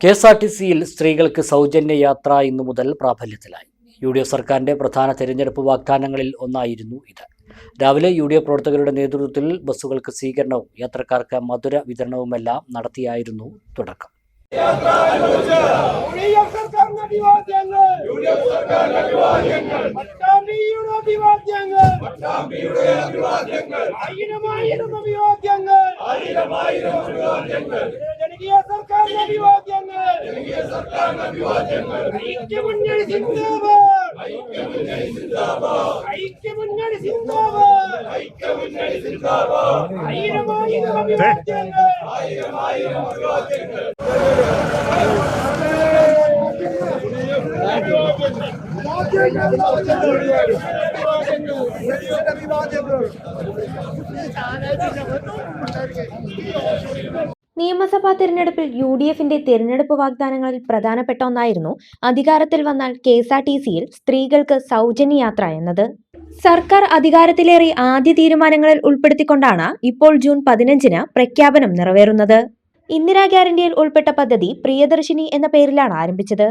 കെഎസ്ആർടിസിയിൽ സ്ത്രീകൾക്ക് സൗജന്യ യാത്ര ഇന്നു മുതൽ പ്രാബല്യത്തിലായി. യുഡിഎഫ് സർക്കാരിന്റെ പ്രധാന തെരഞ്ഞെടുപ്പ് വാഗ്ദാനങ്ങളിൽ ഒന്നായിരുന്നു ഇത്. രാവിലെ യുഡിഎഫ് പ്രവർത്തകരുടെ നേതൃത്വത്തിൽ ബസ്സുകൾക്ക് സ്വീകരണവും യാത്രക്കാർക്ക് മധുര വിതരണവുമെല്ലാം നടത്തിയായിരുന്നു തുടക്കം. നിയമസഭാ തെരഞ്ഞെടുപ്പിൽ യുഡിഎഫിന്റെ തെരഞ്ഞെടുപ്പ് വാഗ്ദാനങ്ങളിൽ പ്രധാനപ്പെട്ട ഒന്നായിരുന്നു അധികാരത്തിൽ വന്നാൽ കെഎസ്ആർടിസിയിൽ സ്ത്രീകൾക്ക് സൗജന്യ യാത്ര എന്നത്. സർക്കാർ അധികാരത്തിലേറി ആദ്യ തീരുമാനങ്ങളിൽ ഉൾപ്പെടുത്തിക്കൊണ്ടാണ് ഇപ്പോൾ ജൂൺ 15-ന് പ്രഖ്യാപനം നിറവേറുന്നത്. ഇന്ദിരാ ഗ്യാരണ്ടിയിൽ ഉൾപ്പെട്ട പദ്ധതി പ്രിയദർശിനി എന്ന പേരിലാണ് ആരംഭിച്ചത്.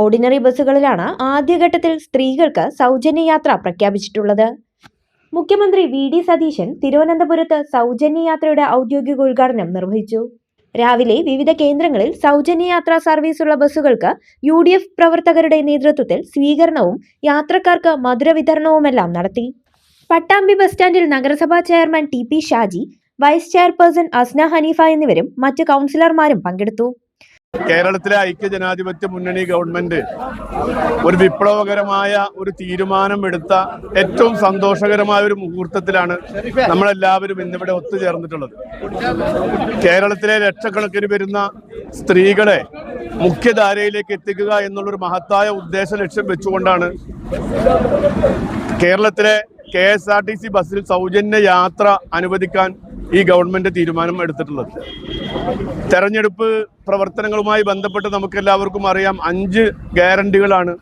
ഓർഡിനറി ബസ്സുകളിലാണ് ആദ്യഘട്ടത്തിൽ സ്ത്രീകൾക്ക് സൗജന്യ യാത്ര പ്രഖ്യാപിച്ചിട്ടുള്ളത്. മുഖ്യമന്ത്രി വി.ഡി. സതീശൻ തിരുവനന്തപുരത്ത് സൗജന്യ യാത്രയുടെ ഔദ്യോഗിക ഉദ്ഘാടനം നിർവഹിച്ചു. രാവിലെ വിവിധ കേന്ദ്രങ്ങളിൽ സൗജന്യ യാത്രാ സർവീസുള്ള ബസ്സുകൾക്ക് യുഡിഎഫ് പ്രവർത്തകരുടെ നേതൃത്വത്തിൽ സ്വീകരണവും യാത്രക്കാർക്ക് മധുര വിതരണവുമെല്ലാം നടത്തി. പട്ടാമ്പി ബസ് സ്റ്റാൻഡിൽ നഗരസഭാ chairman T P. Shaji, vice chairperson Asna Haneefa എന്നിവരും മറ്റ് കൗൺസിലർമാരും പങ്കെടുത്തു. കേരളത്തിലെ ഐക്യജനാധിപത്യ മുന്നണി ഗവൺമെന്റ് ഒരു വിപ്ലവകരമായ ഒരു തീരുമാനമെടുത്ത ഏറ്റവും സന്തോഷകരമായ ഒരു മുഹൂർത്തത്തിലാണ് നമ്മളെല്ലാവരും ഇന്നിവിടെ ഒത്തുചേർന്നിട്ടുള്ളത്. കേരളത്തിലെ ലക്ഷക്കണക്കിന് വരുന്ന സ്ത്രീകളെ മുഖ്യധാരയിലേക്ക് എത്തിക്കുക എന്നുള്ളൊരു മഹത്തായ ഉദ്ദേശ ലക്ഷ്യം വെച്ചുകൊണ്ടാണ് കേരളത്തിലെ കെഎസ്ആർടിസി ബസ്സിൽ സൗജന്യ യാത്ര അനുവദിക്കാൻ ഈ ഗവൺമെന്റ് തീരുമാനം എടുത്തിട്ടുള്ളത്. തെരഞ്ഞെടുപ്പ് പ്രവർത്തനങ്ങളുമായി ബന്ധപ്പെട്ട് നമുക്കെല്ലാവർക്കും അറിയാം, 5 ഗ്യാരണ്ടികളാണ്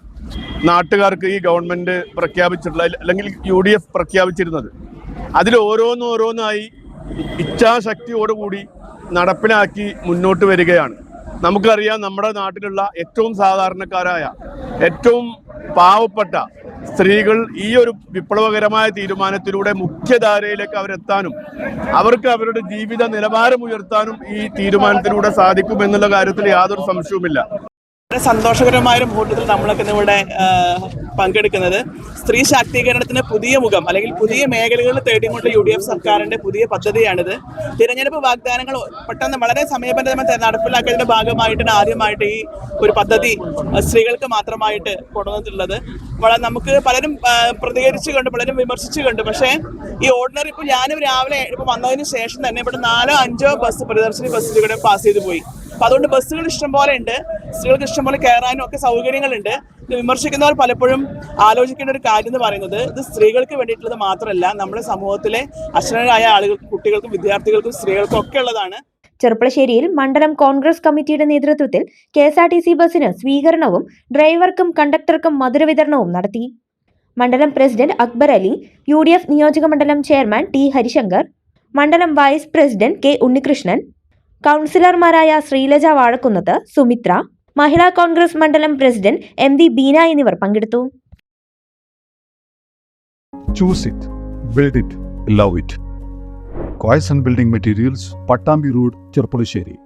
നാട്ടുകാർക്ക് ഈ ഗവൺമെന്റ് പ്രഖ്യാപിച്ചിട്ടുള്ളത്, അല്ലെങ്കിൽ യുഡിഎഫ് പ്രഖ്യാപിച്ചിരുന്നത്. അതിൽ ഓരോന്നായി ഇച്ഛാശക്തിയോടുകൂടി നടപ്പിലാക്കി മുന്നോട്ട് വരികയാണ്. നമുക്കറിയാം, നമ്മുടെ നാട്ടിലുള്ള ഏറ്റവും സാധാരണക്കാരായ, ഏറ്റവും പാവപ്പെട്ട സ്ത്രീകൾ ഈ ഒരു വിപ്ലവകരമായ തീരുമാനത്തിലൂടെ മുഖ്യധാരയിലേക്ക് അവരെത്താനും അവർക്ക് അവരുടെ ജീവിത നിലവാരം ഉയർത്താനും ഈ തീരുമാനത്തിലൂടെ സാധിക്കുമെന്നുള്ള കാര്യത്തിൽ യാതൊരു സംശയവുമില്ല. സന്തോഷകരമായ ഒരു മുഹൂർത്തത്തിൽ നമ്മളൊക്കെ ഇവിടെ പങ്കെടുക്കുന്നത് സ്ത്രീ ശാക്തീകരണത്തിന് പുതിയ മുഖം അല്ലെങ്കിൽ പുതിയ മേഖലകൾ തേടിക്കൊണ്ട് യുഡിഎഫ് സർക്കാരിന്റെ പുതിയ പദ്ധതിയാണിത്. തിരഞ്ഞെടുപ്പ് വാഗ്ദാനങ്ങൾ പെട്ടെന്ന് വളരെ സമയബന്ധിതമായി നടപ്പിലാക്കുന്നതിന്റെ ഭാഗമായിട്ടാണ് ആദ്യമായിട്ട് ഈ ഒരു പദ്ധതി സ്ത്രീകൾക്ക് മാത്രമായിട്ട് കൊണ്ടുവന്നിട്ടുള്ളത്. നമുക്ക് പലരും പ്രതികരിച്ചുകൊണ്ട് പലരും വിമർശിച്ചുകൊണ്ട്, പക്ഷേ ഈ ഓർഡിനറി ഇപ്പോൾ ഞാനും രാവിലെ വന്നതിന് ശേഷം തന്നെ ഇവിടെ 4-5 ബസ് പ്രിയദർശിനി ബസ്സിലൂടെ പാസ് ചെയ്തു പോയി. അപ്പൊ അതുകൊണ്ട് ബസ്സുകൾ ഇഷ്ടംപോലെ ഉണ്ട്, സ്ത്രീകൾക്ക് ഇഷ്ടംപോലെ കയറാനും ഒക്കെ സൗകര്യങ്ങളുണ്ട്. വിമർശിക്കുന്നവർ പലപ്പോഴും ആലോചിക്കേണ്ട ഒരു കാര്യം എന്ന് പറയുന്നത്, ഇത് സ്ത്രീകൾക്ക് വേണ്ടിയിട്ടുള്ളത് മാത്രമല്ല, നമ്മുടെ സമൂഹത്തിലെ അക്ഷരരായ ആളുകൾക്കും കുട്ടികൾക്കും വിദ്യാർത്ഥികൾക്കും സ്ത്രീകൾക്കും ഒക്കെ ഉള്ളതാണ്. ചെർപ്പളശ്ശേരിയിൽ മണ്ഡലം കോൺഗ്രസ് കമ്മിറ്റിയുടെ നേതൃത്വത്തിൽ കെഎസ്ആർടിസി ബസ്സിന് സ്വീകരണവും ഡ്രൈവർക്കും കണ്ടക്ടർക്കും മധുര വിതരണവും നടത്തി. മണ്ഡലം പ്രസിഡന്റ് അക്ബർ അലി, യുഡിഎഫ് നിയോജക മണ്ഡലം ചെയർമാൻ ടി ഹരിശങ്കർ, മണ്ഡലം വൈസ് പ്രസിഡന്റ് കെ ഉണ്ണികൃഷ്ണൻ, കൗൺസിലർമാരായ ശ്രീലജ വാഴക്കുന്നത്ത്, സുമിത്ര, മഹിളാ കോൺഗ്രസ് മണ്ഡലം പ്രസിഡന്റ് എം.വി. ബീന എന്നിവർ പങ്കെടുത്തു. Choose it, build it, love it. Coys and Building Materials, Pattambi Road, Cherpalasheri.